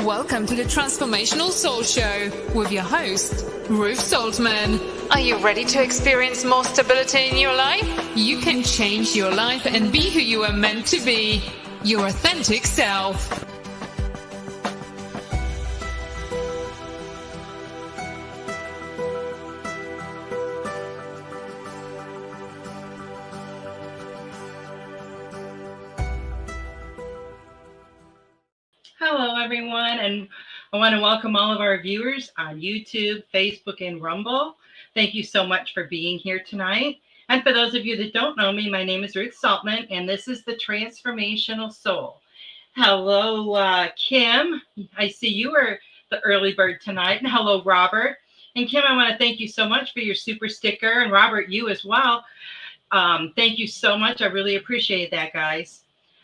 Welcome to the Transformational Soul Show with your host, Ruth Soltman. Are you ready to experience more stability in your life? You can change your life and be who you are meant to be, your authentic self. Hello, everyone, and I want to welcome all of our viewers on YouTube, Facebook, and Rumble. Thank you so much for being here tonight. And for those of you that don't know me, my name is Ruth Soltman, and this is the Transformational Soul. Hello, Kim. I see you were the early bird tonight. And hello, Robert. And Kim, I want to thank you so much for your super sticker, and Robert, you as well. Thank you so much. I really appreciate that, guys.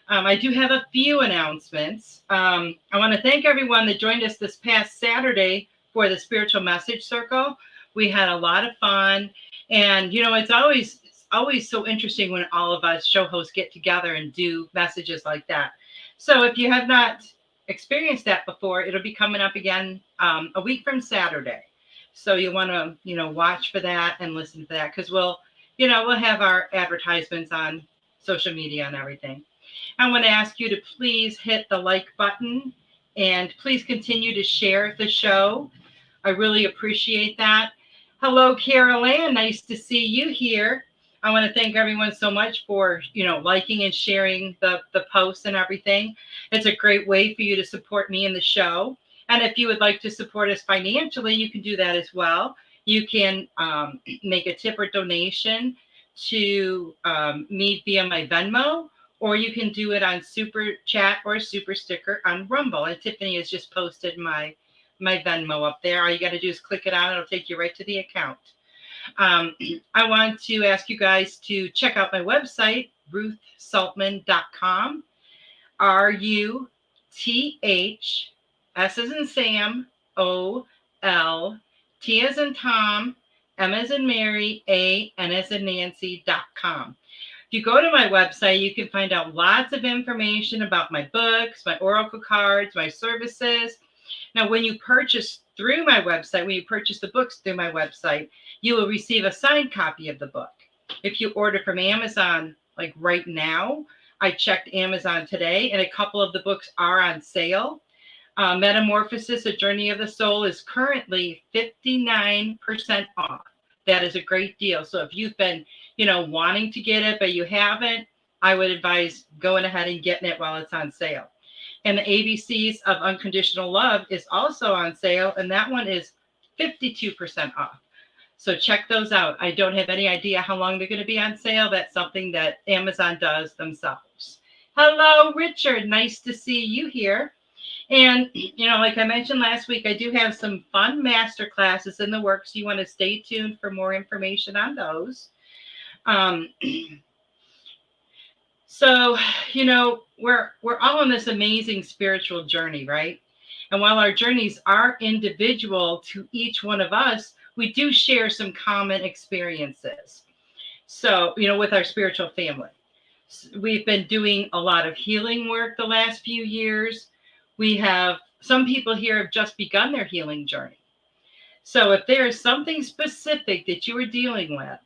I do have a few announcements. I want to thank everyone that joined us this past Saturday for the Spiritual Message Circle. We had a lot of fun. And, you know, it's always so interesting when all of us show hosts get together and do messages like that. So if you have not experienced that before, it'll be coming up again a week from Saturday. So you want to, you know, watch for that and listen to that because we'll have our advertisements on social media and everything. I want to ask you to please hit the like button and please continue to share the show. I really appreciate that. Hello, Carol Ann. Nice to see you here. I want to thank everyone so much for, liking and sharing the posts and everything. It's a great way for you to support me in the show. And if you would like to support us financially, you can do that as well. You can make a tip or donation to me via my Venmo. Or you can do it on Super Chat or Super Sticker on Rumble. And Tiffany has just posted my Venmo up there. All you got to do is click it on. It'll take you right to the account. I want to ask you guys to check out my website, ruthsoltman.com. RUTH, S as in Sam, OL, T as in Tom, M as in Mary, A, N as in Nancy.com. If you go to my website, you can find out lots of information about my books, my oracle cards, my services. Now, when you purchase through my website, when you purchase the books through my website, you will receive a signed copy of the book. If you order from Amazon, like right now, I checked Amazon today, and a couple of the books are on sale. Metamorphosis, A Journey of the Soul is currently 59% off. That is a great deal. So if you've been, wanting to get it, but you haven't, I would advise going ahead and getting it while it's on sale. And the ABCs of Unconditional Love is also on sale, and that one is 52% off. So check those out. I don't have any idea how long they're going to be on sale. That's something that Amazon does themselves. Hello, Richard. Nice to see you here. And, like I mentioned last week, I do have some fun master classes in the works. You want to stay tuned for more information on those. So, we're all on this amazing spiritual journey, right? And while our journeys are individual to each one of us, we do share some common experiences. So, with our spiritual family, we've been doing a lot of healing work the last few years. We have some people here have just begun their healing journey. So if there is something specific that you are dealing with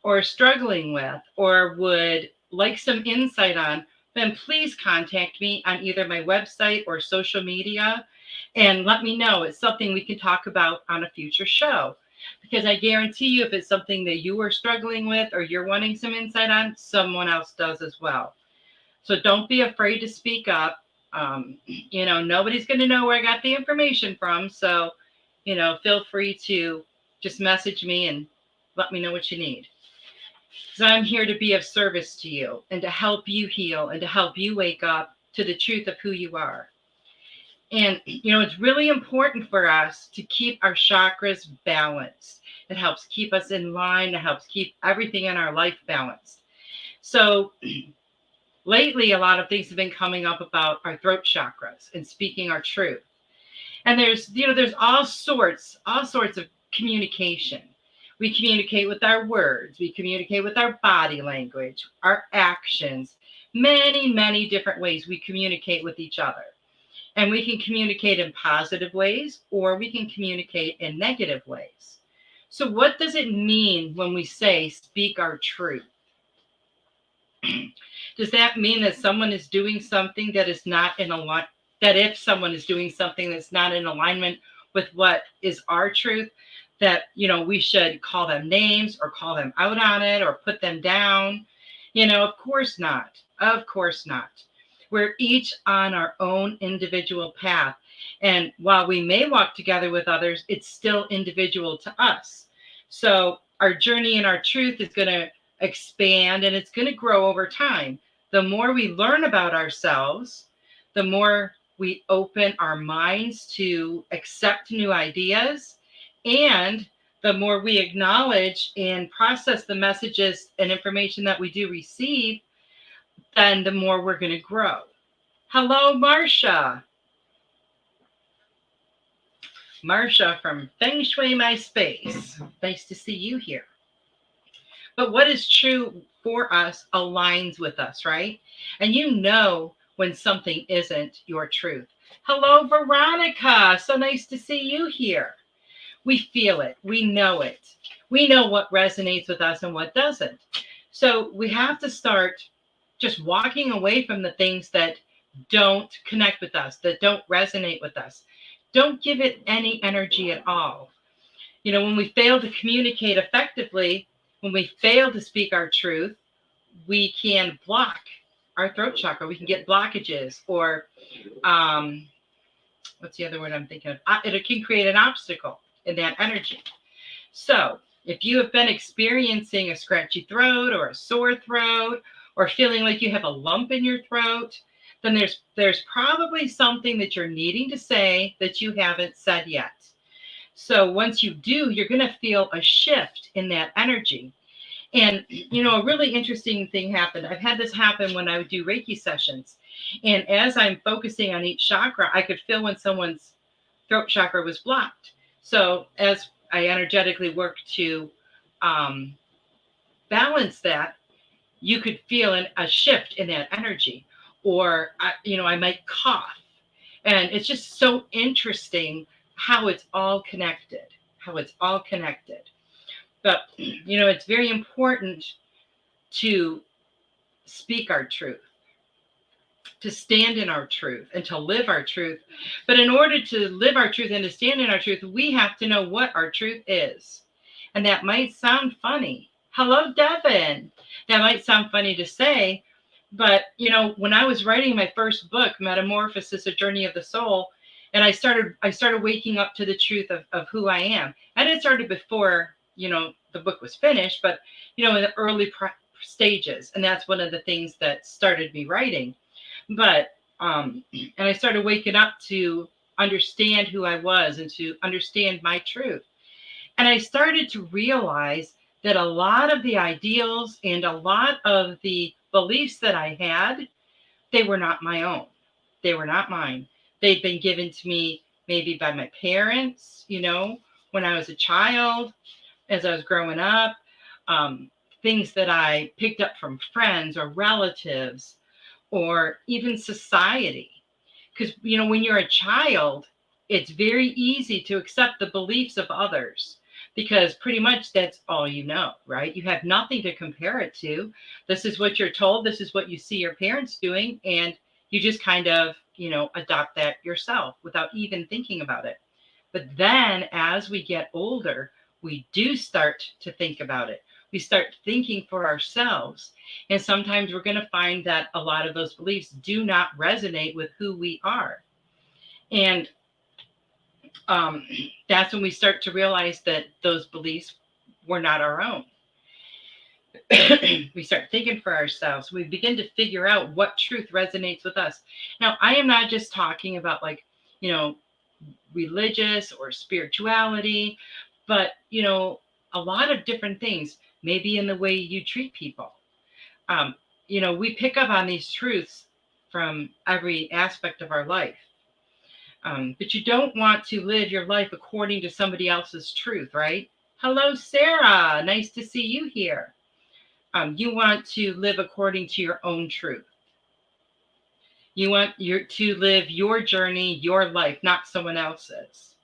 or struggling with or would like some insight on, then please contact me on either my website or social media and let me know. It's something we can talk about on a future show. Because I guarantee you, if it's something that you are struggling with or you're wanting some insight on, someone else does as well. So don't be afraid to speak up. Nobody's going to know where I got the information from. So, feel free to just message me and let me know what you need. So I'm here to be of service to you and to help you heal and to help you wake up to the truth of who you are. And, it's really important for us to keep our chakras balanced. It helps keep us in line. It helps keep everything in our life balanced. So lately, a lot of things have been coming up about our throat chakras and speaking our truth. And there's all sorts of communication. We communicate with our words. We communicate with our body language, our actions, many, many different ways we communicate with each other. And we can communicate in positive ways, or we can communicate in negative ways. So what does it mean when we say speak our truth? Does that mean that someone is doing something that is not in alignment? That if someone is doing something that's not in alignment with what is our truth, that we should call them names or call them out on it or put them down? Of course not. Of course not. We're each on our own individual path. And while we may walk together with others, it's still individual to us. So our journey and our truth is going to expand and it's going to grow over time. The more we learn about ourselves, the more we open our minds to accept new ideas, and the more we acknowledge and process the messages and information that we do receive, then the more we're going to grow. Hello, Marcia. Marcia from Feng Shui My Space. Nice to see you here. But what is true for us aligns with us, right? And when something isn't your truth. Hello, Veronica. So nice to see you here. We feel it. We know it. We know what resonates with us and what doesn't. So we have to start just walking away from the things that don't connect with us, that don't resonate with us. Don't give it any energy at all. When we fail to communicate effectively, when we fail to speak our truth, we can block our throat chakra. We can get blockages, or what's the other word I'm thinking of? It can create an obstacle in that energy. So if you have been experiencing a scratchy throat or a sore throat, or feeling like you have a lump in your throat, then there's probably something that you're needing to say that you haven't said yet. So once you do, you're going to feel a shift in that energy. And, a really interesting thing happened. I've had this happen when I would do Reiki sessions. And as I'm focusing on each chakra, I could feel when someone's throat chakra was blocked. So as I energetically worked to balance that, you could feel a shift in that energy. Or, I might cough. And it's just so interesting how it's all connected, But, it's very important to speak our truth, to stand in our truth, and to live our truth. But in order to live our truth and to stand in our truth, we have to know what our truth is. And that might sound funny. Hello, Devin. That might sound funny to say, but, when I was writing my first book, Metamorphosis, A Journey of the Soul, and I started waking up to the truth of who I am. And it started before, the book was finished, but, in the early stages. And that's one of the things that started me writing. But, and I started waking up to understand who I was and to understand my truth. And I started to realize that a lot of the ideals and a lot of the beliefs that I had, they were not my own. They were not mine. They'd been given to me maybe by my parents, when I was a child, as I was growing up, things that I picked up from friends or relatives, or even society. Because, when you're a child, it's very easy to accept the beliefs of others, because pretty much that's all you know, right? You have nothing to compare it to. This is what you're told. This is what you see your parents doing. And you just kind of, adopt that yourself without even thinking about it. But then as we get older, we do start to think about it. We start thinking for ourselves. And sometimes we're going to find that a lot of those beliefs do not resonate with who we are. And that's when we start to realize that those beliefs were not our own. We start thinking for ourselves. We begin to figure out what truth resonates with us. Now, I am not just talking about religious or spirituality, but, a lot of different things, maybe in the way you treat people. We pick up on these truths from every aspect of our life. But you don't want to live your life according to somebody else's truth, right? Hello, Sarah. Nice to see you here. You want to live according to your own truth. You want to live your journey, your life, not someone else's.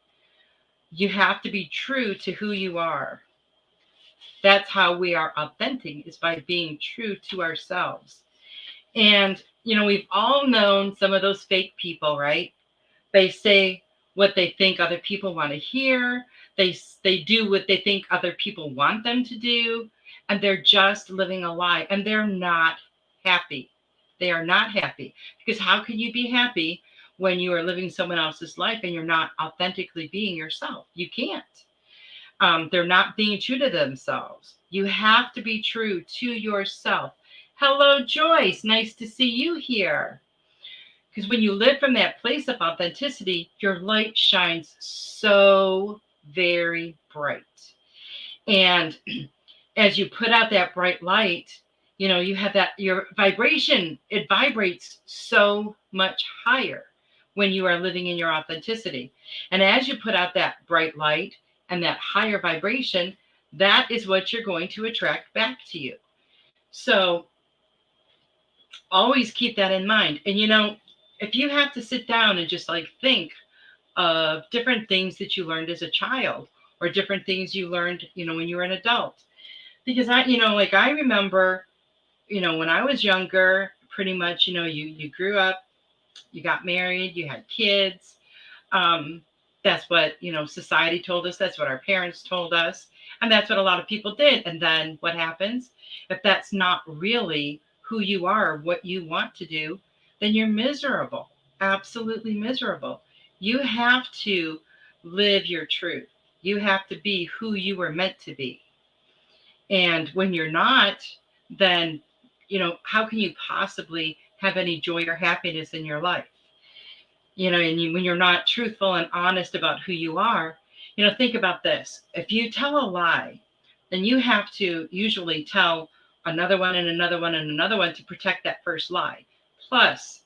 You have to be true to who you are. That's how we are authentic, is by being true to ourselves. And, we've all known some of those fake people, right? They say what they think other people want to hear. They do what they think other people want them to do. And they're just living a lie. And they're not happy. They are not happy. Because how can you be happy when you are living someone else's life and you're not authentically being yourself? You can't. They're not being true to themselves. You have to be true to yourself. Hello, Joyce. Nice to see you here. Because when you live from that place of authenticity, your light shines so very bright. And as you put out that bright light, you have that, your vibration, it vibrates so much higher when you are living in your authenticity. And as you put out that bright light and that higher vibration, that is what you're going to attract back to you. So always keep that in mind. And if you have to sit down and just think of different things that you learned as a child or different things you learned, when you were an adult, because I remember, when I was younger, pretty much, you grew up, you got married, you had kids. That's what, society told us. That's what our parents told us. And that's what a lot of people did. And then what happens? If that's not really who you are, what you want to do, then you're miserable, absolutely miserable. You have to live your truth. You have to be who you were meant to be. And when you're not, then, how can you possibly have any joy or happiness in your life? When you're not truthful and honest about who you are, think about this. If you tell a lie, then you have to usually tell another one and another one and another one to protect that first lie. Plus,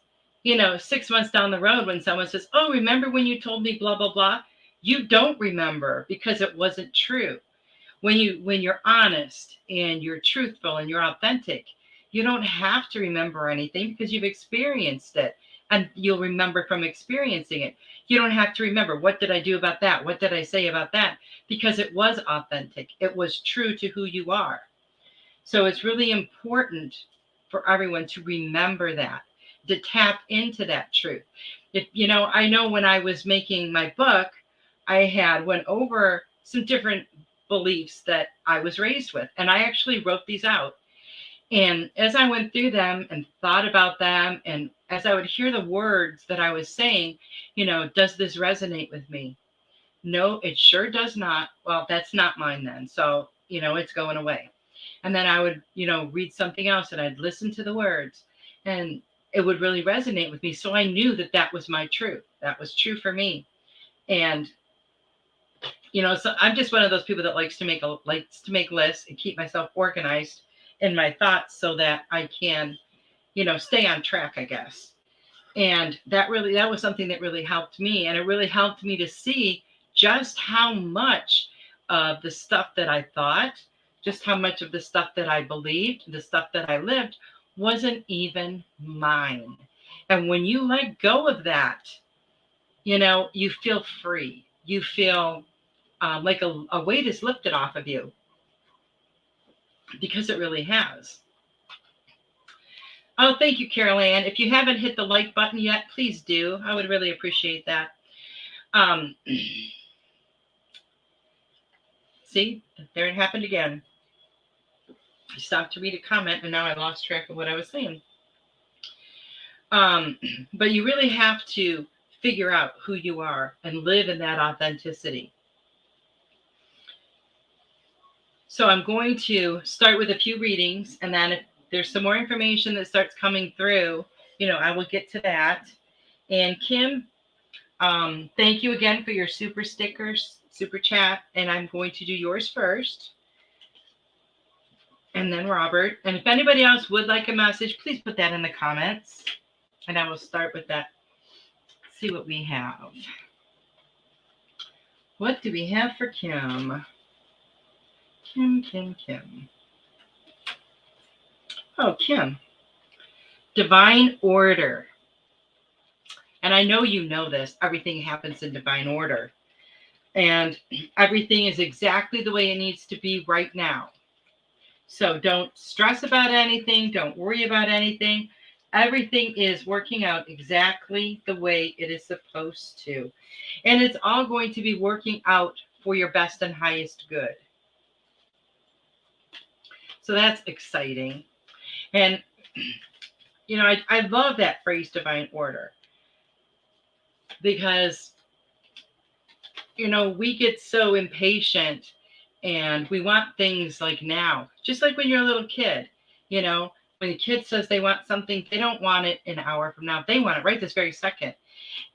6 months down the road, when someone says, oh, remember when you told me blah, blah, blah, you don't remember because it wasn't true. When you're honest and you're truthful and you're authentic, you don't have to remember anything because you've experienced it. And you'll remember from experiencing it. You don't have to remember, what did I do about that? What did I say about that? Because it was authentic. It was true to who you are. So it's really important for everyone to remember that, to tap into that truth. I know when I was making my book, I went over some different beliefs that I was raised with. And I actually wrote these out. And as I went through them and thought about them, and as I would hear the words that I was saying, does this resonate with me? No, it sure does not. Well, that's not mine then. So, it's going away. And then I would, read something else and I'd listen to the words and it would really resonate with me. So I knew that that was my truth. That was true for me. And, so I'm just one of those people that likes to make lists and keep myself organized in my thoughts so that I can, stay on track, I guess. And that was something that really helped me. And it really helped me to see just how much of the stuff that I thought, just how much of the stuff that I believed, the stuff that I lived wasn't even mine. And when you let go of that, you feel free. You feel like a weight is lifted off of you, because it really has. Oh, thank you, Carol Ann. If you haven't hit the like button yet, please do. I would really appreciate that. See, there it happened again. I stopped to read a comment and now I lost track of what I was saying. But you really have to figure out who you are and live in that authenticity. So I'm going to start with a few readings, and then if there's some more information that starts coming through, I will get to that. And Kim, thank you again for your super stickers, super chat, and I'm going to do yours first. And then Robert. And if anybody else would like a message, please put that in the comments. And I will start with that. Let's see what we have. What do we have for Kim? Kim. Oh, Kim. Divine order. And I know you know this, everything happens in divine order. And everything is exactly the way it needs to be right now. So don't stress about anything. Don't worry about anything. Everything is working out exactly the way it is supposed to. And it's all going to be working out for your best and highest good. So that's exciting. And, I love that phrase, divine order, because, we get so impatient and we want things like now, just like when you're a little kid, when the kid says they want something, they don't want it an hour from now. They want it right this very second.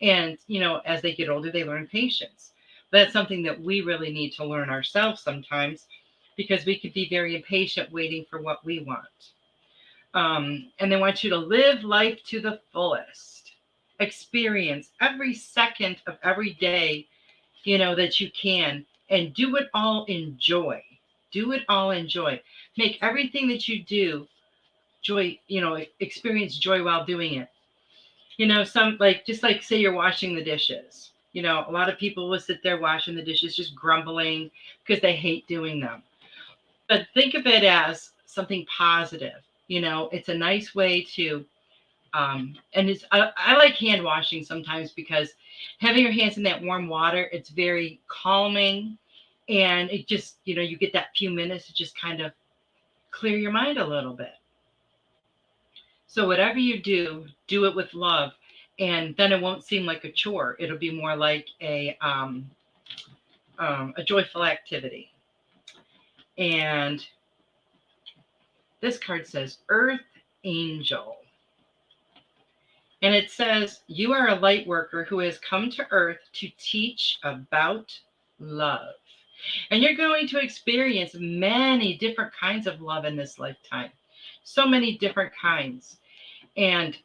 And, as they get older, they learn patience. But that's something that we really need to learn ourselves sometimes, because we could be very impatient waiting for what we want. And they want you to live life to the fullest. Experience every second of every day, that you can, and do it all in joy. Do it all in joy. Make everything that you do joy, experience joy while doing it. Just like say you're washing the dishes. A lot of people will sit there washing the dishes just grumbling because they hate doing them. But think of it as something positive. It's a nice way to, and I like hand washing sometimes, because having your hands in that warm water, it's very calming. And it just, you get that few minutes to just kind of clear your mind a little bit. So whatever you do it with love. And then it won't seem like a chore. It'll be more like a joyful activity. And this card says Earth Angel. And it says, you are a light worker who has come to Earth to teach about love. And you're going to experience many different kinds of love in this lifetime. So many different kinds. And,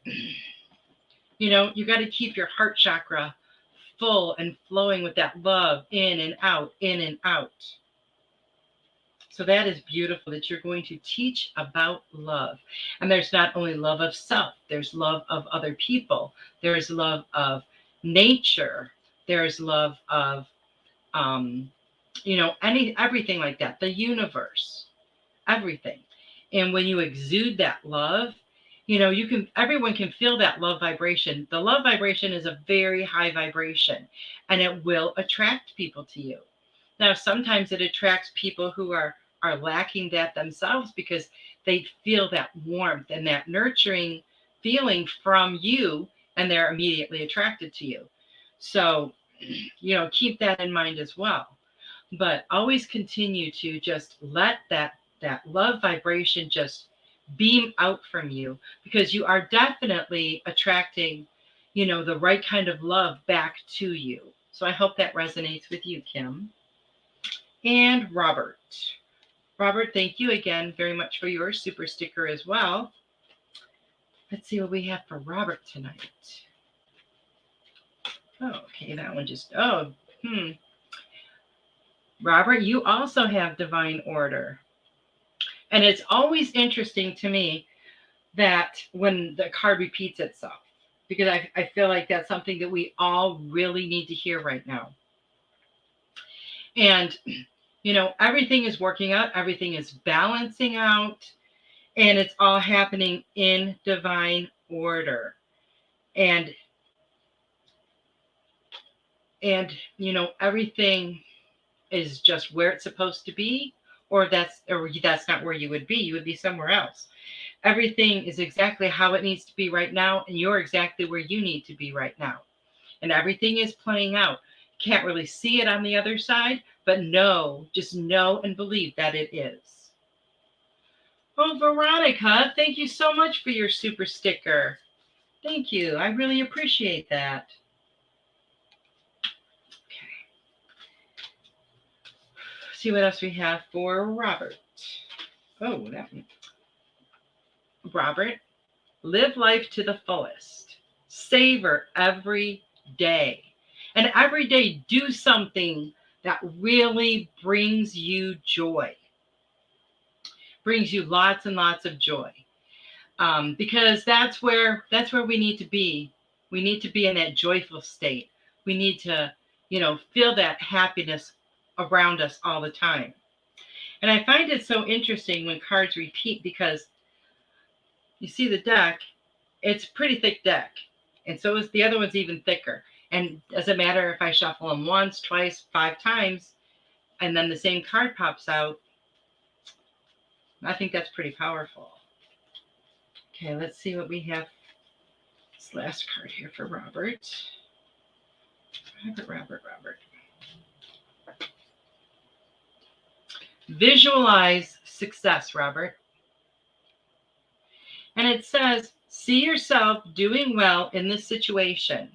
you got to keep your heart chakra full and flowing with that love in and out, in and out. So that is beautiful, that you're going to teach about love. And there's not only love of self, there's love of other people. There's love of nature. There's love of, everything like that, the universe, everything. And when you exude that love, everyone can feel that love vibration. The love vibration is a very high vibration, and it will attract people to you. Now, sometimes it attracts people who are lacking that themselves, because they feel that warmth and that nurturing feeling from you, and they're immediately attracted to you. So, keep that in mind as well. But always continue to just let that love vibration just beam out from you, because you are definitely attracting, the right kind of love back to you. So I hope that resonates with you, Kim. And Robert. Robert, thank you again very much for your super sticker as well. Let's see what we have for Robert tonight. Oh, okay, that one just, Robert, you also have divine order. And it's always interesting to me that when the card repeats itself, because I feel like that's something that we all really need to hear right now. And, everything is working out, everything is balancing out, and it's all happening in divine order. And everything is just where it's supposed to be, or that's not where you would be. You would be somewhere else. Everything is exactly how it needs to be right now, and you're exactly where you need to be right now. And everything is playing out. Can't really see it on the other side, but just know and believe that it is. Oh, Veronica, thank you so much for your super sticker. Thank you. I really appreciate that. Okay. See what else we have for Robert. Oh, that one. Robert, live life to the fullest. Savor every day. And every day, do something that really brings you joy. Brings you lots and lots of joy. Because that's where we need to be We need to be in that joyful state. We need to, feel that happiness around us all the time. And I find it so interesting when cards repeat, because you see the deck, it's a pretty thick deck. And so is the other one's even thicker. And doesn't matter if I shuffle them once, twice, 5 times, and then the same card pops out. I think that's pretty powerful. Okay, let's see what we have. This last card here for Robert. Robert. Visualize success, Robert. And it says, see yourself doing well in this situation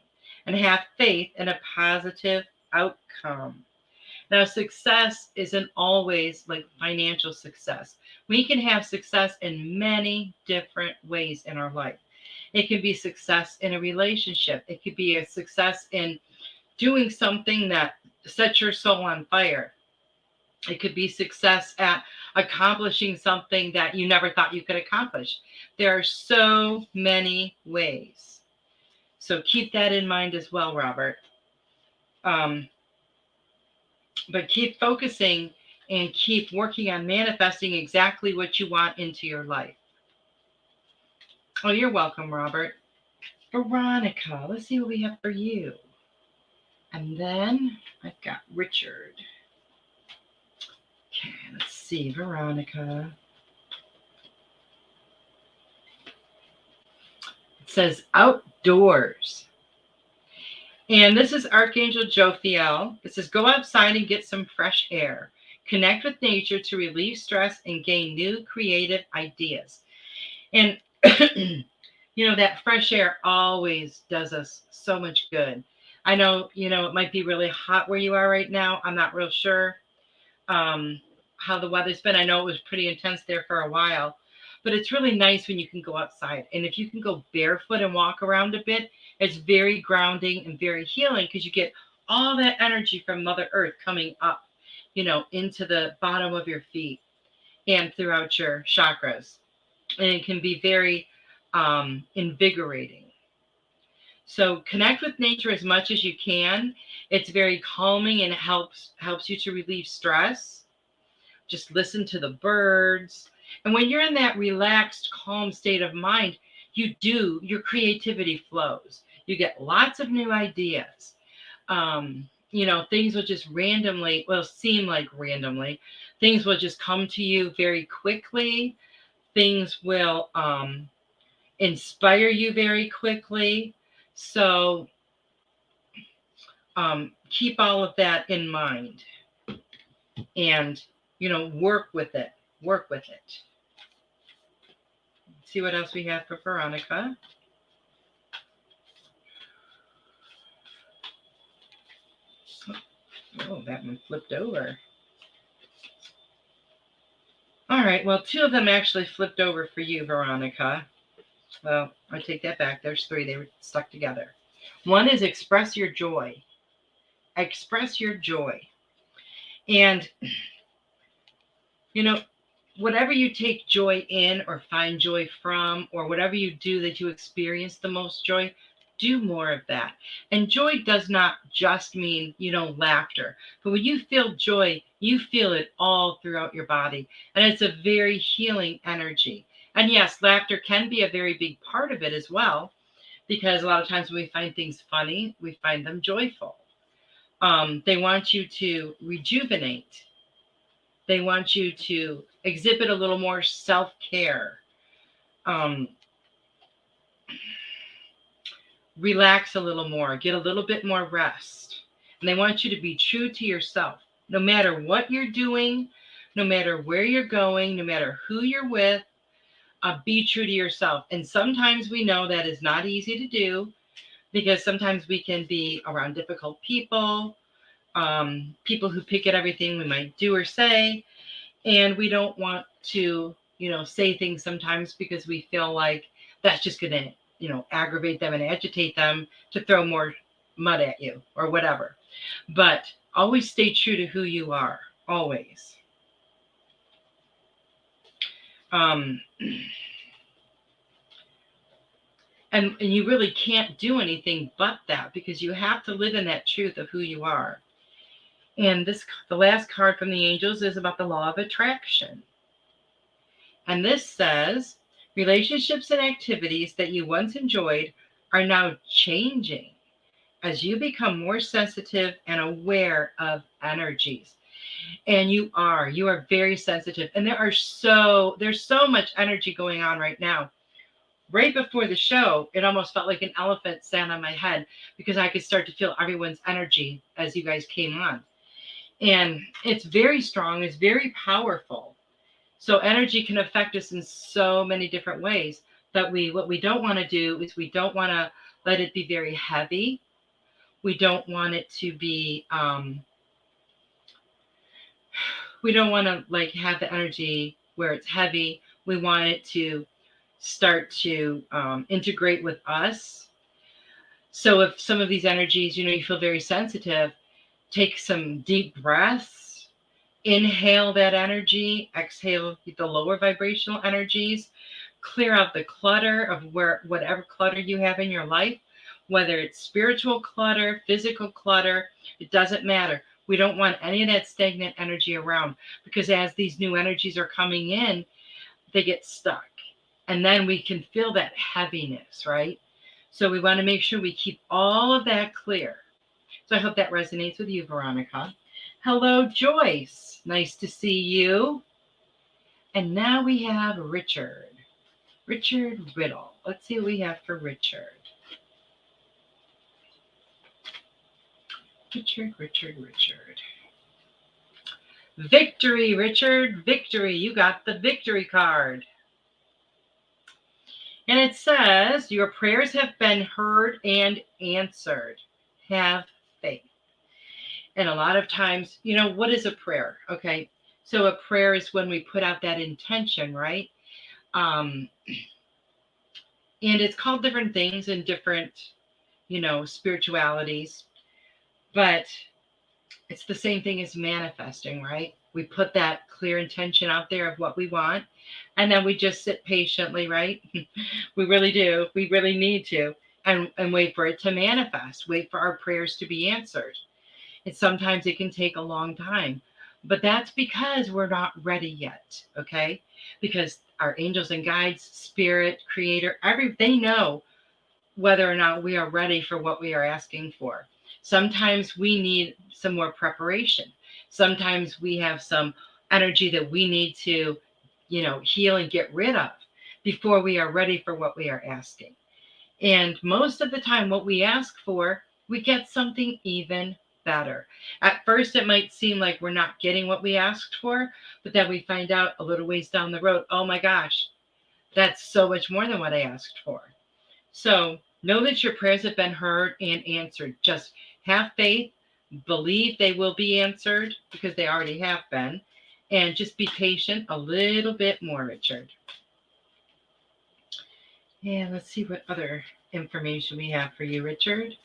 and have faith in a positive outcome. Now, success isn't always like financial success. We can have success in many different ways in our life. It can be success in a relationship. It could be a success in doing something that sets your soul on fire. It could be success at accomplishing something that you never thought you could accomplish. There are so many ways. So keep that in mind as well, Robert. But keep focusing and keep working on manifesting exactly what you want into your life. Oh, you're welcome, Robert. Veronica, let's see what we have for you. And then I've got Richard. Okay, let's see, Veronica. It says outdoors. And this is Archangel Jophiel. It says, go outside and get some fresh air. Connect with nature to relieve stress and gain new creative ideas. And, that fresh air always does us so much good. I know, it might be really hot where you are right now. I'm not real sure how the weather's been. I know it was pretty intense there for a while. But it's really nice when you can go outside. And if you can go barefoot and walk around a bit, it's very grounding and very healing, because you get all that energy from Mother Earth coming up, into the bottom of your feet and throughout your chakras. And it can be very invigorating. So connect with nature as much as you can. It's very calming and it helps you to relieve stress. Just listen to the birds. And when you're in that relaxed, calm state of mind, your creativity flows. You get lots of new ideas. Things will just seem like randomly. Things will just come to you very quickly. Things will inspire you very quickly. So keep all of that in mind and, work with it. See what else we have for Veronica. Oh, that one flipped over. All right. Well, 2 of them actually flipped over for you, Veronica. Well, I take that back. There's 3. They were stuck together. One is express your joy. Express your joy. And, whatever you take joy in or find joy from, or whatever you do that you experience the most joy, do more of that. And joy does not just mean, laughter. But when you feel joy, you feel it all throughout your body. And it's a very healing energy. And yes, laughter can be a very big part of it as well, because a lot of times when we find things funny, we find them joyful. They want you to rejuvenate. They want you to exhibit a little more self-care. Relax a little more, get a little bit more rest. And they want you to be true to yourself. No matter what you're doing, no matter where you're going, no matter who you're with, be true to yourself. And sometimes we know that is not easy to do, because sometimes we can be around difficult people, people who pick at everything we might do or say. And we don't want to, say things sometimes because we feel like that's just going to, aggravate them and agitate them to throw more mud at you or whatever. But always stay true to who you are, always. And you really can't do anything but that, because you have to live in that truth of who you are. And the last card from the angels is about the law of attraction. And this says, relationships and activities that you once enjoyed are now changing as you become more sensitive and aware of energies. And you are very sensitive. And there's so much energy going on right now. Right before the show, it almost felt like an elephant sat on my head, because I could start to feel everyone's energy as you guys came on. And it's very strong, it's very powerful. So energy can affect us in so many different ways. What we don't want to do is we don't want to let it be very heavy. We don't want it to be we don't want to like have the energy where it's heavy. We want it to start to integrate with us. So if some of these energies, you feel very sensitive, take some deep breaths, inhale that energy, exhale the lower vibrational energies, clear out the clutter of whatever clutter you have in your life, whether it's spiritual clutter, physical clutter, it doesn't matter. We don't want any of that stagnant energy around, because as these new energies are coming in, they get stuck. And then we can feel that heaviness, right? So we want to make sure we keep all of that clear. So I hope that resonates with you, Veronica. Hello, Joyce. Nice to see you. And now we have Richard. Richard Riddle. Let's see what we have for Richard. Richard. Victory, Richard. Victory. You got the victory card. And it says, your prayers have been heard and answered. Have faith. And a lot of times, what is a prayer? Okay. So a prayer is when we put out that intention, right? And it's called different things in different, spiritualities. But it's the same thing as manifesting, right? We put that clear intention out there of what we want, and then we just sit patiently, right? We really do. We really need to, and wait for it to manifest, wait for our prayers to be answered. And sometimes it can take a long time, but that's because we're not ready yet, okay? Because our angels and guides, spirit, creator, they know whether or not we are ready for what we are asking for. Sometimes we need some more preparation. Sometimes we have some energy that we need to, heal and get rid of before we are ready for what we are asking. And most of the time, what we ask for, we get something even better. At first, it might seem like we're not getting what we asked for, but then we find out a little ways down the road, oh my gosh, that's so much more than what I asked for. So know that your prayers have been heard and answered. Just have faith, believe they will be answered, because they already have been, and just be patient a little bit more, Richard. Yeah, let's see what other information we have for you, Richard.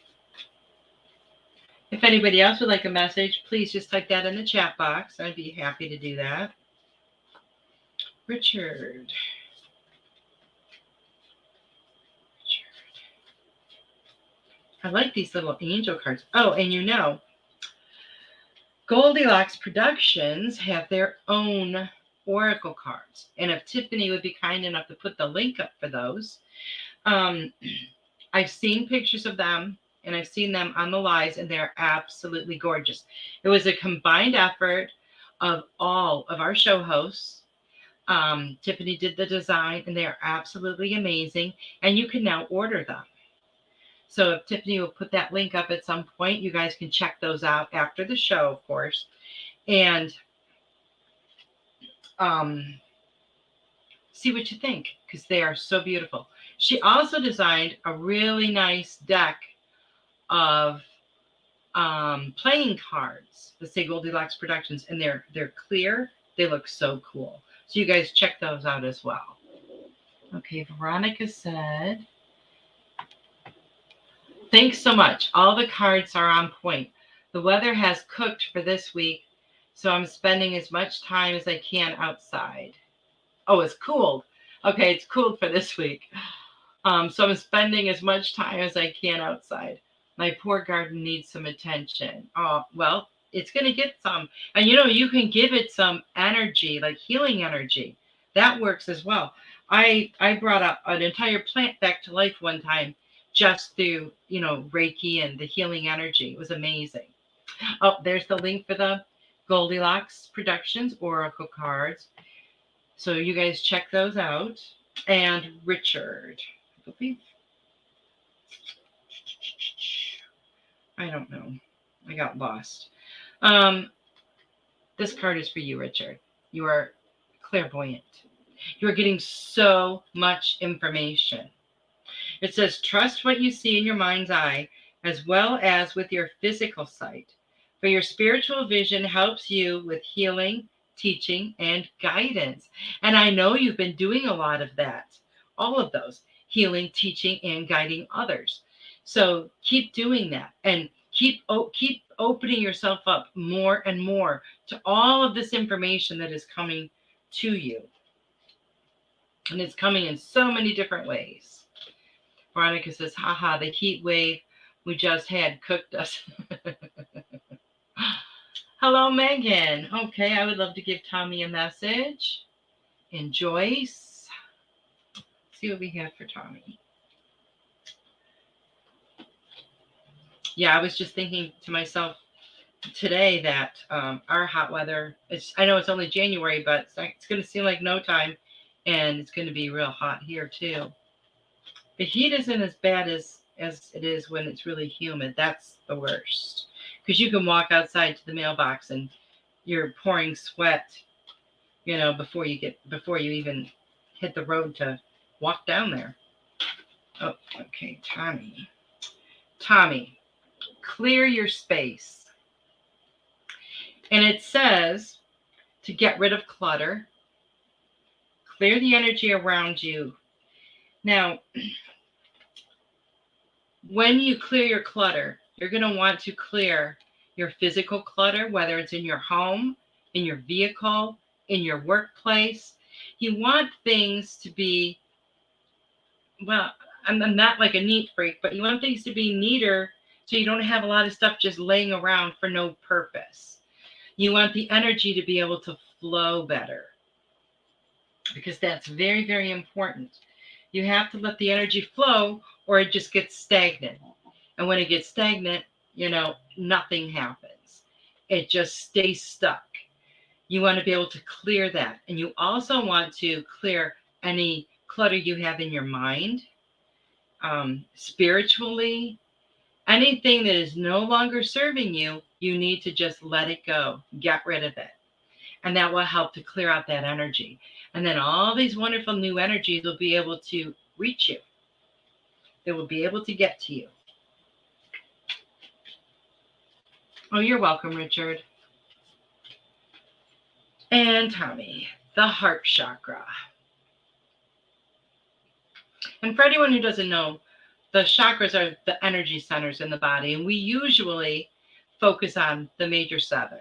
If anybody else would like a message, please just type that in the chat box. I'd be happy to do that. Richard. I like these little angel cards. Oh, and Goldylocks Productions have their own oracle cards. And if Tiffany would be kind enough to put the link up for those. I've seen pictures of them, and I've seen them on the lives, and they're absolutely gorgeous. It was a combined effort of all of our show hosts. Tiffany did the design, and they are absolutely amazing. And you can now order them. So if Tiffany will put that link up at some point, you guys can check those out after the show, of course. And see what you think, because they are so beautiful. She also designed a really nice deck of playing cards that say Goldylocks Productions, and they're clear. They look so cool. So you guys check those out as well. Okay, Veronica said, thanks so much. All the cards are on point. The weather has cooked for this week, so I'm spending as much time as I can outside. Oh, it's cooled. Okay, it's cooled for this week. So I'm spending as much time as I can outside. My poor garden needs some attention. Oh, well, it's going to get some. And you can give it some energy, like healing energy. That works as well. I brought up an entire plant back to life one time just through, Reiki and the healing energy. It was amazing. Oh, there's the link for the Goldylocks Productions Oracle cards. So you guys check those out. And Richard, I believe, I don't know. I got lost. Um, this card is for you, Richard. You are clairvoyant. You are getting so much information. It says, trust what you see in your mind's eye as well as with your physical sight. For your spiritual vision helps you with healing, teaching, and guidance. And I know you've been doing a lot of that, all of those, healing, teaching, and guiding others. So keep doing that and keep opening yourself up more and more to all of this information that is coming to you. And it's coming in so many different ways. Veronica says, haha, the heat wave we just had cooked us. Hello, Megan. Okay, I would love to give Tommy a message. And Joyce. Let's see what we have for Tommy. Yeah, I was just thinking to myself today that our hot weather, I know it's only January, but it's going to seem like no time. And it's going to be real hot here, too. The heat isn't as bad as it is when it's really humid. That's the worst. Because you can walk outside to the mailbox and you're pouring sweat, before you even hit the road to walk down there. Oh, okay, Tommy. Tommy, clear your space. And it says to get rid of clutter, clear the energy around you. Now, when you clear your clutter, you're going to want to clear your physical clutter, whether it's in your home, in your vehicle, in your workplace. You want things to be, well, I'm not like a neat freak, but you want things to be neater so you don't have a lot of stuff just laying around for no purpose. You want the energy to be able to flow better because that's very, very important. You have to let the energy flow or it just gets stagnant. And when it gets stagnant, nothing happens. It just stays stuck. You want to be able to clear that. And you also want to clear any clutter you have in your mind, spiritually. Anything that is no longer serving you, you need to just let it go. Get rid of it. And that will help to clear out that energy. And then all these wonderful new energies will be able to reach you. They will be able to get to you. Oh, you're welcome, Richard. And Tommy, the heart chakra. And for anyone who doesn't know, the chakras are the energy centers in the body, and we usually focus on the major 7.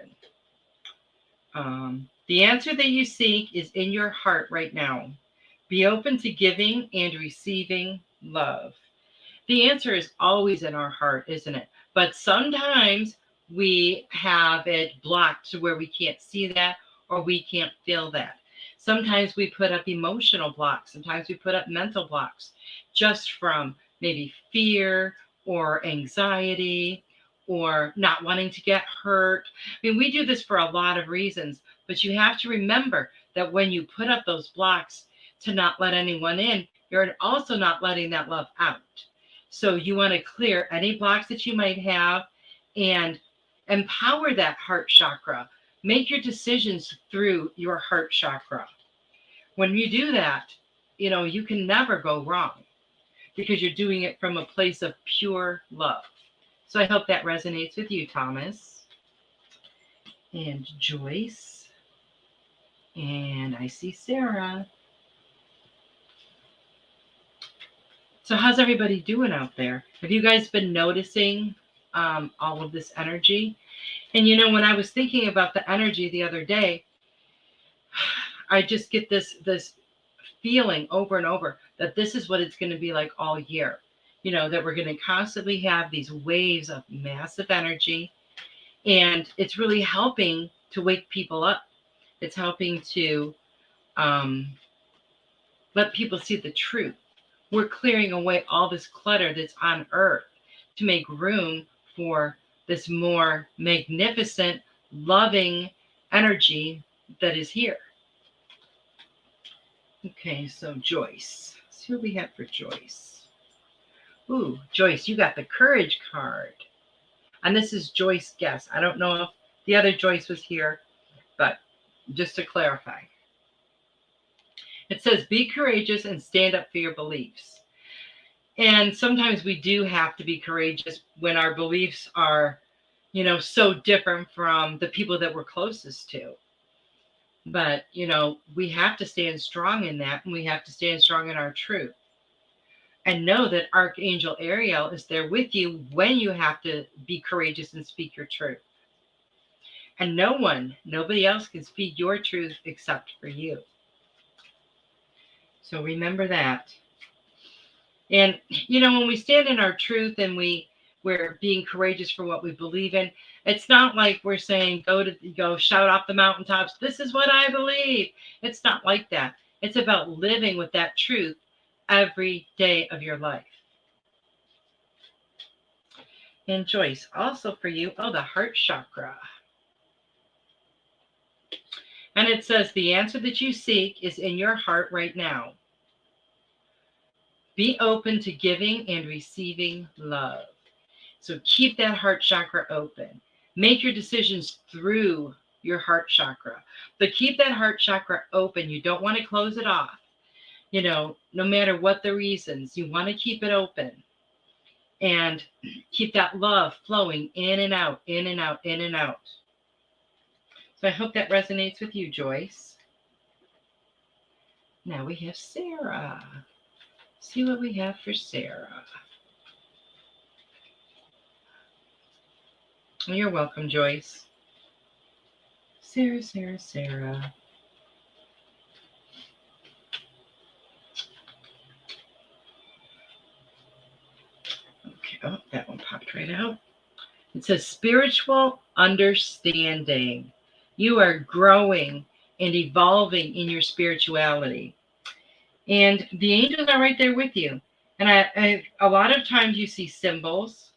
The answer that you seek is in your heart right now. Be open to giving and receiving love. The answer is always in our heart, isn't it? But sometimes we have it blocked to where we can't see that or we can't feel that. Sometimes we put up emotional blocks. Sometimes we put up mental blocks just from maybe fear or anxiety or not wanting to get hurt. I mean, we do this for a lot of reasons, but you have to remember that when you put up those blocks to not let anyone in, you're also not letting that love out. So you want to clear any blocks that you might have and empower that heart chakra. Make your decisions through your heart chakra. When you do that, you can never go wrong because you're doing it from a place of pure love. So I hope that resonates with you, Thomas and Joyce. And I see Sarah. So how's everybody doing out there? Have you guys been noticing all of this energy? And when I was thinking about the energy the other day, I just get this feeling over and over that this is what it's going to be like all year. That we're going to constantly have these waves of massive energy. And it's really helping to wake people up. It's helping to let people see the truth. We're clearing away all this clutter that's on earth to make room for this more magnificent, loving energy that is here. Okay, so Joyce. Let's see what we have for Joyce. Ooh, Joyce, you got the Courage card. And this is Joyce Guess. I don't know if the other Joyce was here, but just to clarify. It says, be courageous and stand up for your beliefs. And sometimes we do have to be courageous when our beliefs are, so different from the people that we're closest to. But, we have to stand strong in that, and we have to stand strong in our truth. And know that Archangel Ariel is there with you when you have to be courageous and speak your truth. And nobody else can speak your truth except for you. So remember that. And, when we stand in our truth and we're being courageous for what we believe in, it's not like we're saying, go shout off the mountaintops, this is what I believe. It's not like that. It's about living with that truth every day of your life. And Joyce, also for you, the heart chakra. And it says, the answer that you seek is in your heart right now. Be open to giving and receiving love. So keep that heart chakra open. Make your decisions through your heart chakra. But keep that heart chakra open. You don't want to close it off. No matter what the reasons, you want to keep it open. And keep that love flowing in and out, in and out, in and out. So I hope that resonates with you, Joyce. Now we have Sarah. See what we have for Sarah. You're welcome, Joyce. Sarah. Okay, that one popped right out. It says spiritual understanding. You are growing and evolving in your spirituality. And the angels are right there with you. And I a lot of times you see symbols,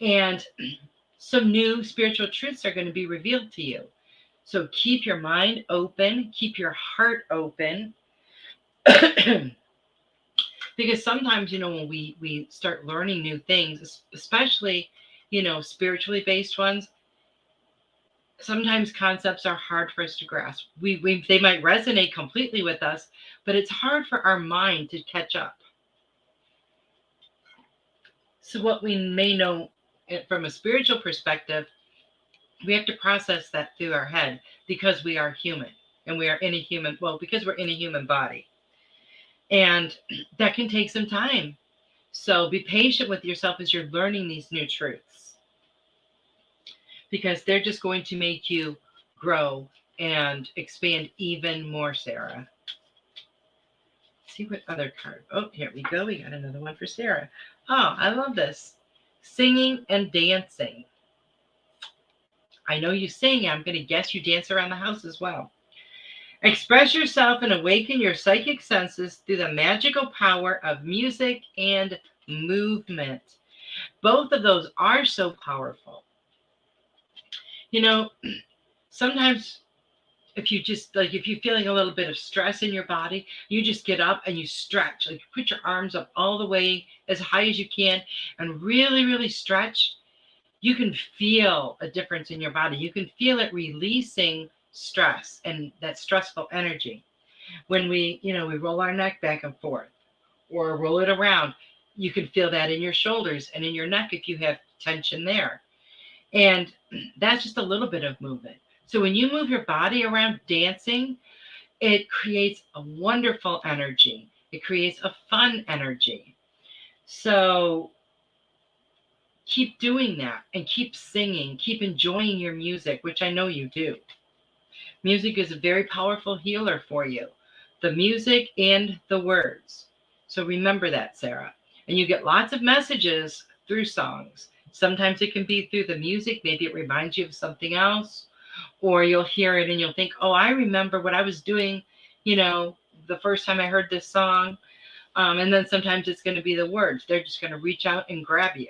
and some new spiritual truths are going to be revealed to you. So keep your mind open, keep your heart open. Because sometimes, when we start learning new things, especially, spiritually based ones, sometimes concepts are hard for us to grasp. They might resonate completely with us, but it's hard for our mind to catch up. So what we may know from a spiritual perspective, we have to process that through our head because we are human and we are in a human, because we're in a human body. And that can take some time. So be patient with yourself as you're learning these new truths, because they're just going to make you grow and expand even more, Sarah. Let's see what other card. Oh, here we go. We got another one for Sarah. Oh, I love this. Singing and dancing. I know you sing. I'm going to guess you dance around the house as well. Express yourself and awaken your psychic senses through the magical power of music and movement. Both of those are so powerful. Sometimes if you're feeling a little bit of stress in your body, you just get up and you stretch. Like, put your arms up all the way as high as you can and really, really stretch. You can feel a difference in your body. You can feel it releasing stress and that stressful energy. When we roll our neck back and forth or roll it around, you can feel that in your shoulders and in your neck if you have tension there. And that's just a little bit of movement. So when you move your body around dancing, it creates a wonderful energy. It creates a fun energy. So keep doing that and keep singing, keep enjoying your music, which I know you do. Music is a very powerful healer for you. the music and the words. So remember that, Sarah. And you get lots of messages through songs. Sometimes it can be through the music. Maybe it reminds you of something else. Or you'll hear it and you'll think, oh, I remember what I was doing, the first time I heard this song. And then sometimes it's going to be the words. They're just going to reach out and grab you.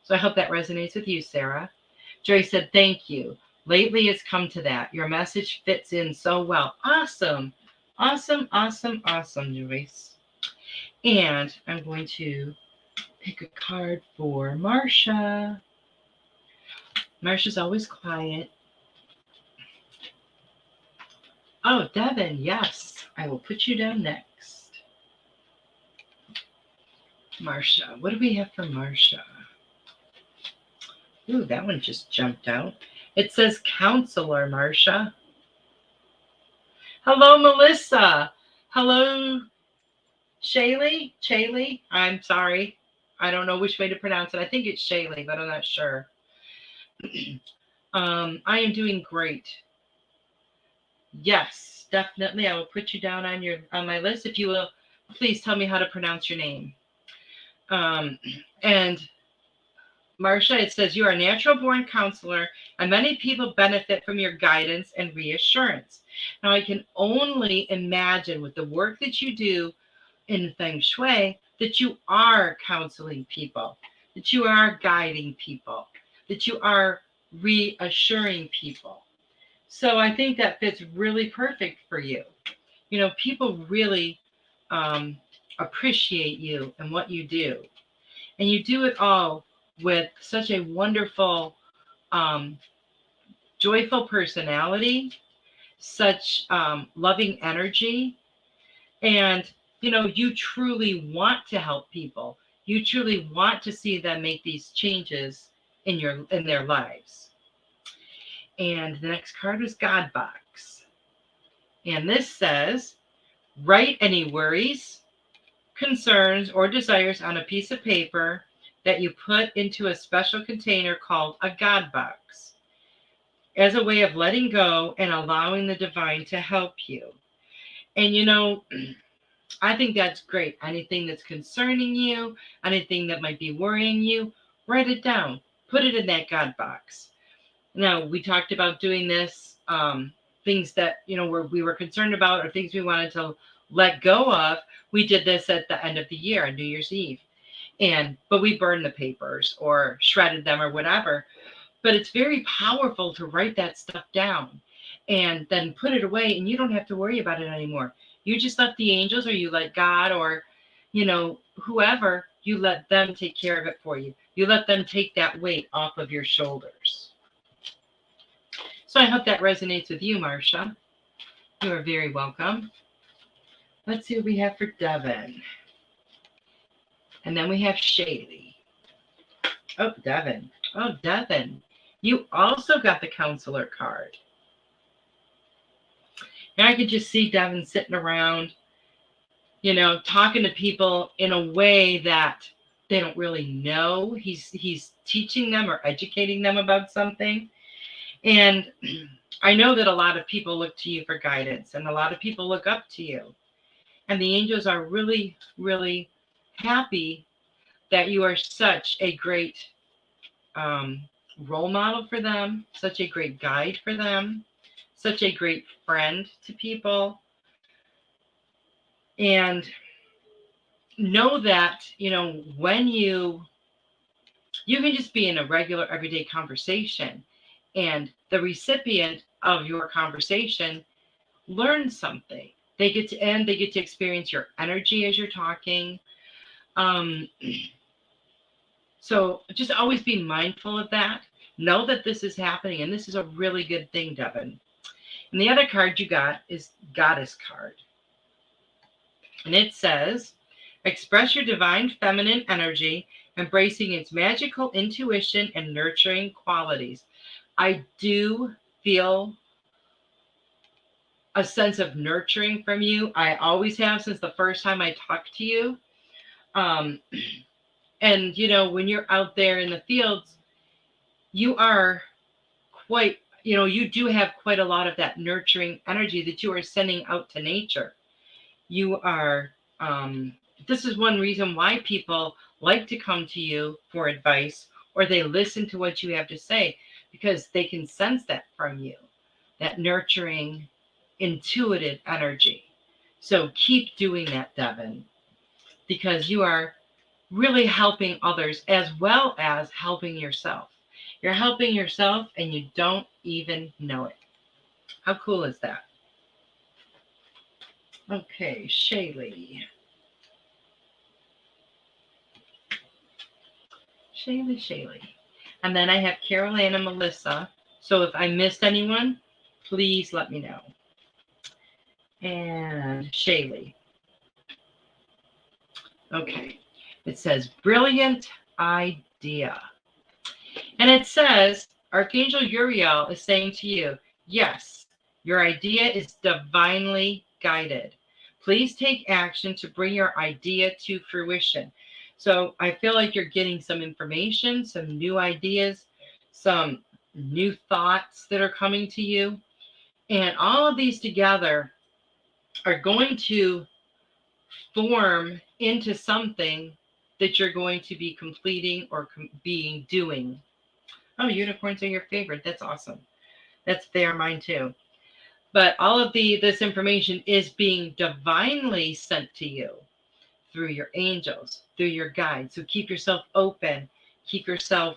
So I hope that resonates with you, Sarah. Joy said, thank you. Lately it's come to that. Your message fits in so well. Awesome. Awesome, awesome, awesome, Joyce. And I'm going to pick a card for Marcia. Marcia's always quiet. Oh, Devin, yes. I will put you down next. Marcia, what do we have for Marcia? Ooh, that one just jumped out. It says counselor, Marcia. Hello, Melissa. Hello, Shaylee. I'm sorry. I don't know which way to pronounce it. I think it's Shaylee, but I'm not sure. I am doing great. Yes, definitely. I will put you down on my list. If you will, please tell me how to pronounce your name. And Marcia, it says you are a natural born counselor, and many people benefit from your guidance and reassurance. Now, I can only imagine with the work that you do in Feng Shui that you are counseling people, that you are guiding people, that you are reassuring people. So I think that fits really perfect for you. People really appreciate you and what you do. And you do it all with such a wonderful, joyful personality, such loving energy. And, you truly want to help people. You truly want to see them make these changes in their lives. And the next card is God Box. And this says, write any worries, concerns, or desires on a piece of paper that you put into a special container called a God Box as a way of letting go and allowing the divine to help you. And I think that's great. Anything that's concerning you, anything that might be worrying you, write it down. Put it in that God Box. Now, we talked about doing this, things that, we were concerned about or things we wanted to let go of. We did this at the end of the year on New Year's Eve. But we burned the papers or shredded them or whatever. But it's very powerful to write that stuff down and then put it away, and you don't have to worry about it anymore. You just let the angels, or you let God, or, whoever, you let them take care of it for you. You let them take that weight off of your shoulders. So I hope that resonates with you, Marcia. You are very welcome. Let's see what we have for Devin. And then we have Shaylee. Oh, Devin. Oh, Devin. You also got the counselor card. And I could just see Devin sitting around, talking to people in a way that they don't really know. He's teaching them or educating them about something. And I know that a lot of people look to you for guidance, and a lot of people look up to you. And the angels are really, really happy that you are such a great role model for them, such a great guide for them, such a great friend to people. And know that, when you can just be in a regular everyday conversation, and the recipient of your conversation learns something. They get to experience your energy as you're talking. So just always be mindful of that. Know that this is happening, and this is a really good thing, Devin. And the other card you got is Goddess card. And it says, express your divine feminine energy, embracing its magical intuition and nurturing qualities. I do feel a sense of nurturing from you. I always have since the first time I talked to you. And, when you're out there in the fields, you are quite, you do have quite a lot of that nurturing energy that you are sending out to nature. You are, this is one reason why people like to come to you for advice, or they listen to what you have to say, because they can sense that from you, that nurturing, intuitive energy. So keep doing that, Devin, because you are really helping others as well as helping yourself. You're helping yourself and you don't even know it. How cool is that? Okay, Shaylee. Shaylee. And then I have Carol Ann and Melissa. So if I missed anyone, please let me know. And Shaylee. Okay. It says, brilliant idea. And it says, Archangel Uriel is saying to you, yes, your idea is divinely guided. Please take action to bring your idea to fruition. So I feel like you're getting some information, some new ideas, some new thoughts that are coming to you. And all of these together are going to form into something that you're going to be completing or doing. Oh, unicorns are your favorite. That's awesome. They are mine too. But all of this information is being divinely sent to you through your angels, through your guides. So keep yourself open, keep yourself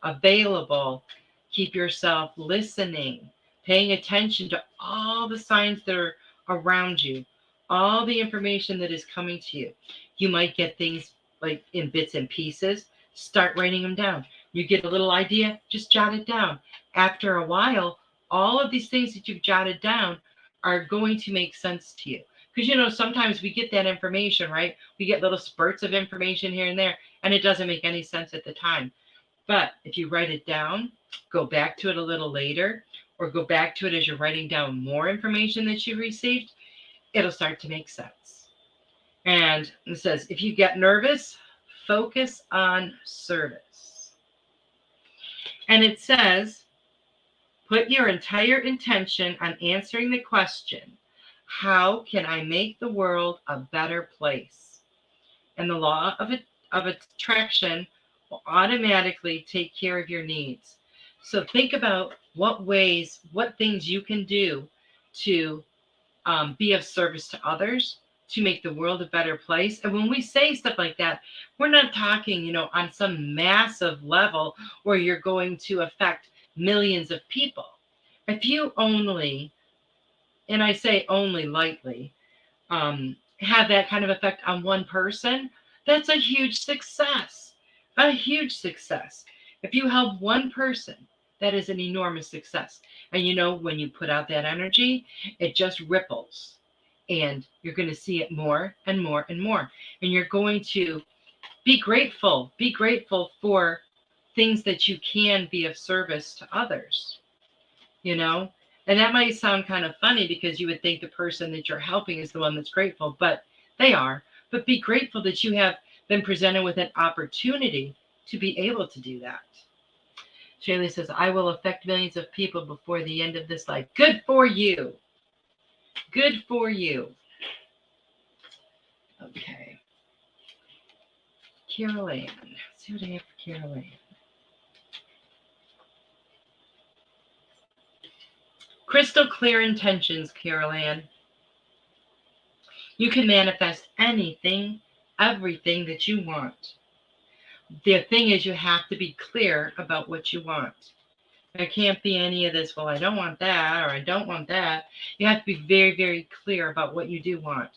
available, keep yourself listening, paying attention to all the signs that are around you, all the information that is coming to you. You might get things like in bits and pieces. Start writing them down. You get a little idea, just jot it down. After a while, all of these things that you've jotted down are going to make sense to you. Because, sometimes we get that information, right? We get little spurts of information here and there, and it doesn't make any sense at the time. But if you write it down, go back to it a little later, or go back to it as you're writing down more information that you received, it'll start to make sense. And it says, if you get nervous, focus on service. And it says, put your entire intention on answering the question, how can I make the world a better place? And the law of attraction will automatically take care of your needs. So think about what things you can do to be of service to others, to make the world a better place. And when we say stuff like that, we're not talking, on some massive level where you're going to affect millions of people. If you only, and I say only lightly, have that kind of effect on one person, that's a huge success. A huge success. If you help one person, that is an enormous success. And when you put out that energy, it just ripples. And you're going to see it more and more and more. And you're going to be grateful. Be grateful for things that you can be of service to others. And that might sound kind of funny because you would think the person that you're helping is the one that's grateful, but they are. But be grateful that you have been presented with an opportunity to be able to do that. Shaylee says, I will affect millions of people before the end of this life. Good for you. Good for you. Okay. Carol Ann. Let's see what I have for Carol Ann. Crystal clear intentions, Carol Ann. You can manifest anything, everything that you want. The thing is, you have to be clear about what you want. There can't be any of this, well, I don't want that, or I don't want that. You have to be very, very clear about what you do want.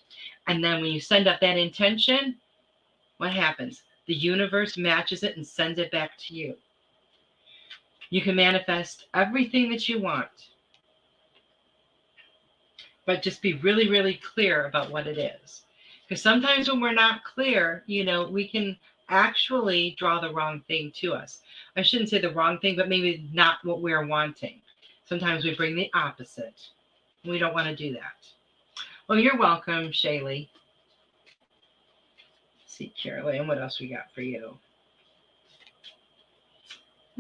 And then when you send up that intention, what happens? The universe matches it and sends it back to you. You can manifest everything that you want. But just be really, really clear about what it is. Because sometimes when we're not clear, we can actually draw the wrong thing to us. I shouldn't say the wrong thing, but maybe not what we're wanting. Sometimes we bring the opposite. We don't want to do that. Well, you're welcome, Shaylee. Let's see, Carol Ann, what else we got for you?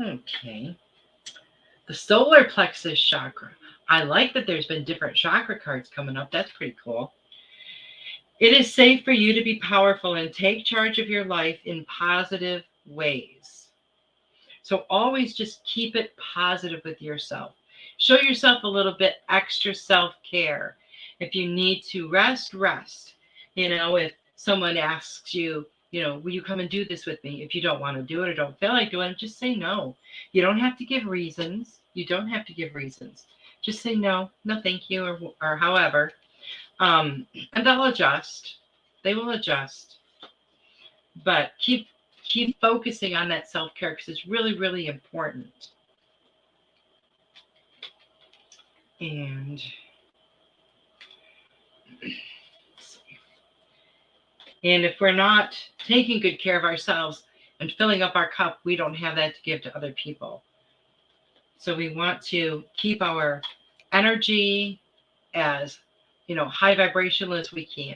Okay. The solar plexus chakra. I like that there's been different chakra cards coming up. That's pretty cool. It is safe for you to be powerful and take charge of your life in positive ways. So always just keep it positive with yourself. Show yourself a little bit extra self-care. If you need to rest, rest. If someone asks you, will you come and do this with me? If you don't want to do it or don't feel like doing it, just say no. You don't have to give reasons. You don't have to give reasons. Just say no, no thank you, or however. And they'll adjust. They will adjust. But keep focusing on that self-care because it's really, really important. And if we're not taking good care of ourselves and filling up our cup, we don't have that to give to other people. So we want to keep our energy as, high vibrational as we can.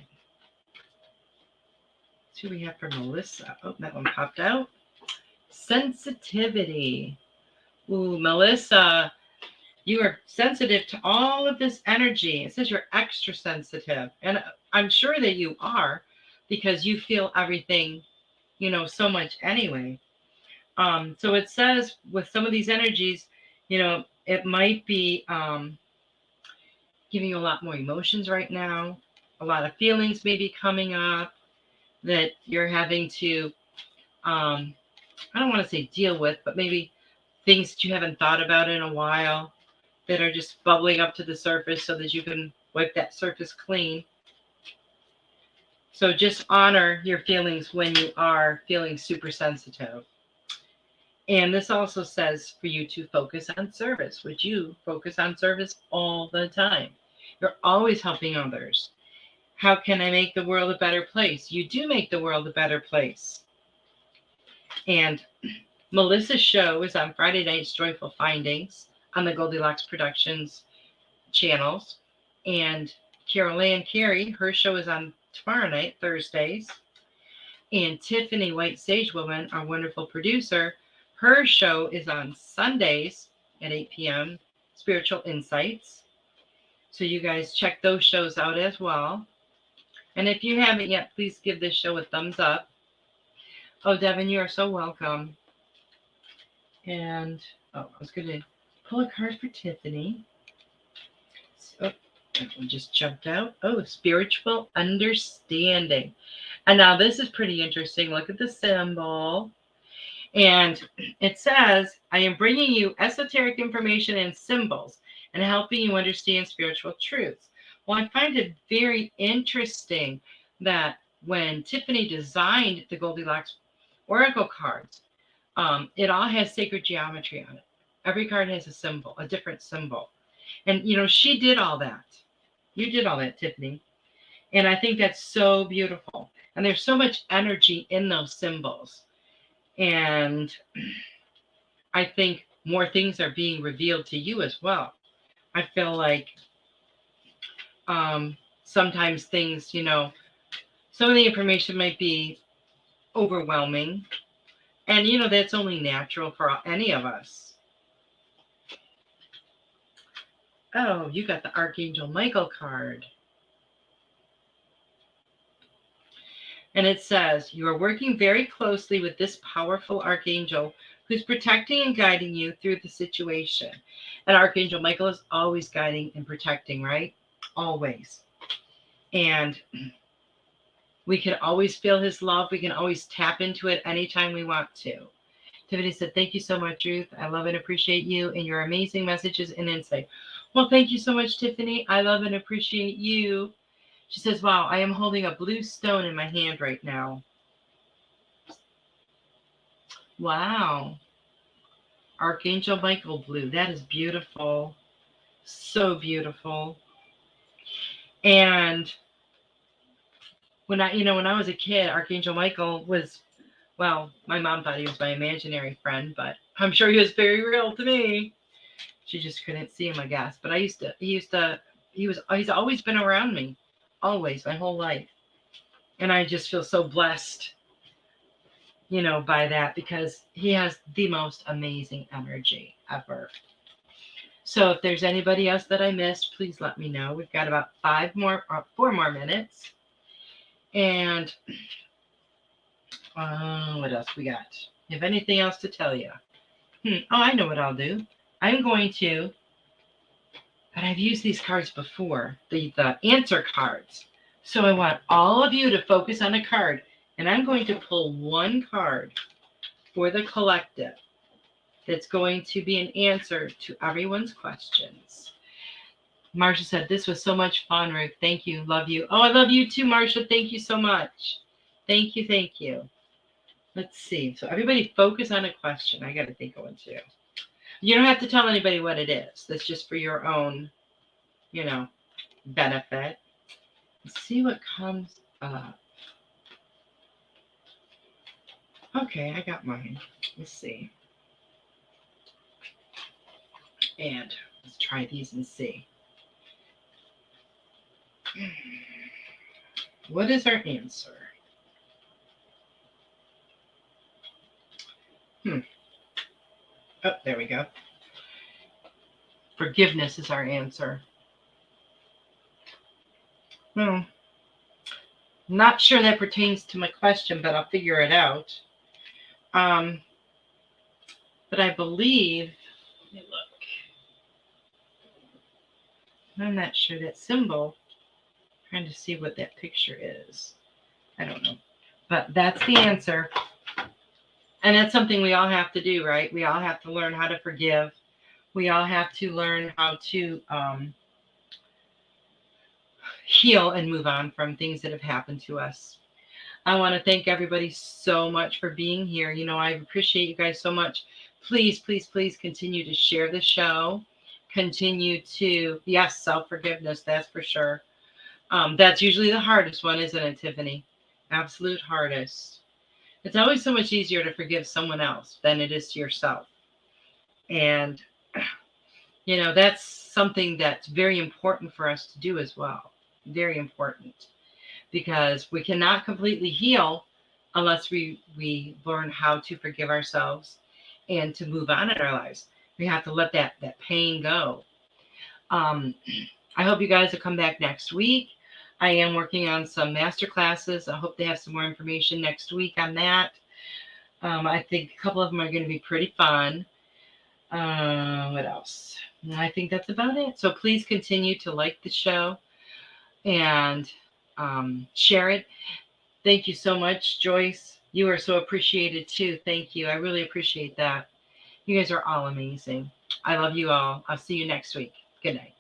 Let's see what we have for Melissa. Oh, that one popped out. Sensitivity. Ooh, Melissa, you are sensitive to all of this energy. It says you're extra sensitive. And I'm sure that you are because you feel everything, so much anyway. So it says with some of these energies, it might be giving you a lot more emotions right now. A lot of feelings may be coming up that you're having to, I don't want to say deal with, but maybe things that you haven't thought about in a while that are just bubbling up to the surface so that you can wipe that surface clean. So just honor your feelings when you are feeling super sensitive. And this also says for you to focus on service, which you focus on service all the time. You're always helping others. How can I make the world a better place? You do make the world a better place. And Melissa's show is on Friday nights, Joyful Findings, on the Goldylocks Productions channels. And Carol Ann Carey, her show is on tomorrow night, Thursdays. And Tiffany White Sage Woman, our wonderful producer, her show is on Sundays at 8 p.m., Spiritual Insights. So you guys check those shows out as well. And if you haven't yet, please give this show a thumbs up. Oh, Devin, you are so welcome. And, I was going to pull a card for Tiffany. Oh, that one just jumped out. Oh, spiritual understanding. And now this is pretty interesting. Look at the symbol. And it says, I am bringing you esoteric information and symbols and helping you understand spiritual truths. Well, I find it very interesting that when Tiffany designed the Goldylocks Oracle cards, it all has sacred geometry on it. Every card has a symbol, a different symbol. And, she did all that. You did all that, Tiffany. And I think that's so beautiful. And there's so much energy in those symbols. And I think more things are being revealed to you as well. I feel like sometimes things, some of the information might be overwhelming. And, that's only natural for any of us. Oh, you got the Archangel Michael card. And it says, you are working very closely with this powerful archangel who's protecting and guiding you through the situation. And Archangel Michael is always guiding and protecting, right? Always. And we can always feel his love. We can always tap into it anytime we want to. Tiffany said, thank you so much, Ruth. I love and appreciate you and your amazing messages and insight. Well, thank you so much, Tiffany. I love and appreciate you. She says, wow, I am holding a blue stone in my hand right now. Wow. Archangel Michael blue. That is beautiful. So beautiful. And when I was a kid, Archangel Michael was, well, my mom thought he was my imaginary friend, but I'm sure he was very real to me. She just couldn't see him, I guess. But he's always been around me. Always, my whole life. And I just feel so blessed, by that, because he has the most amazing energy ever. So if there's anybody else that I missed, please let me know. We've got about 4 more minutes. And what else we got? You have anything else to tell you? Oh, I know what I'll do. I'm going to, but I've used these cards before, the answer cards. So I want all of you to focus on a card, and I'm going to pull one card for the collective that's going to be an answer to everyone's questions. Marsha said, this was so much fun, Ruth. Thank you. Love you. Oh, I love you too, Marsha. Thank you so much. Thank you. Thank you. Let's see. So everybody focus on a question. I got to think of one too. You don't have to tell anybody what it is. That's just for your own, benefit. Let's see what comes up. Okay, I got mine. Let's see. And let's try these and see. What is our answer? Oh, there we go. Forgiveness is our answer. Not sure that pertains to my question, but I'll figure it out. But I believe, let me look. I'm not sure that symbol. I'm trying to see what that picture is. I don't know. But that's the answer. And that's something we all have to do, right? We all have to learn how to forgive. We all have to learn how to heal and move on from things that have happened to us. I want to thank everybody so much for being here. I appreciate you guys so much. Please, please, please continue to share the show. Continue to, yes, self-forgiveness, that's for sure. That's usually the hardest one, isn't it, Tiffany? Absolute hardest. It's always so much easier to forgive someone else than it is to yourself. And, that's something that's very important for us to do as well. Very important. Because we cannot completely heal unless we learn how to forgive ourselves and to move on in our lives. We have to let that pain go. I hope you guys will come back next week. I am working on some master classes. I hope they have some more information next week on that. I think a couple of them are going to be pretty fun. What else? I think that's about it. So please continue to like the show and share it. Thank you so much, Joyce. You are so appreciated too. Thank you. I really appreciate that. You guys are all amazing. I love you all. I'll see you next week. Good night.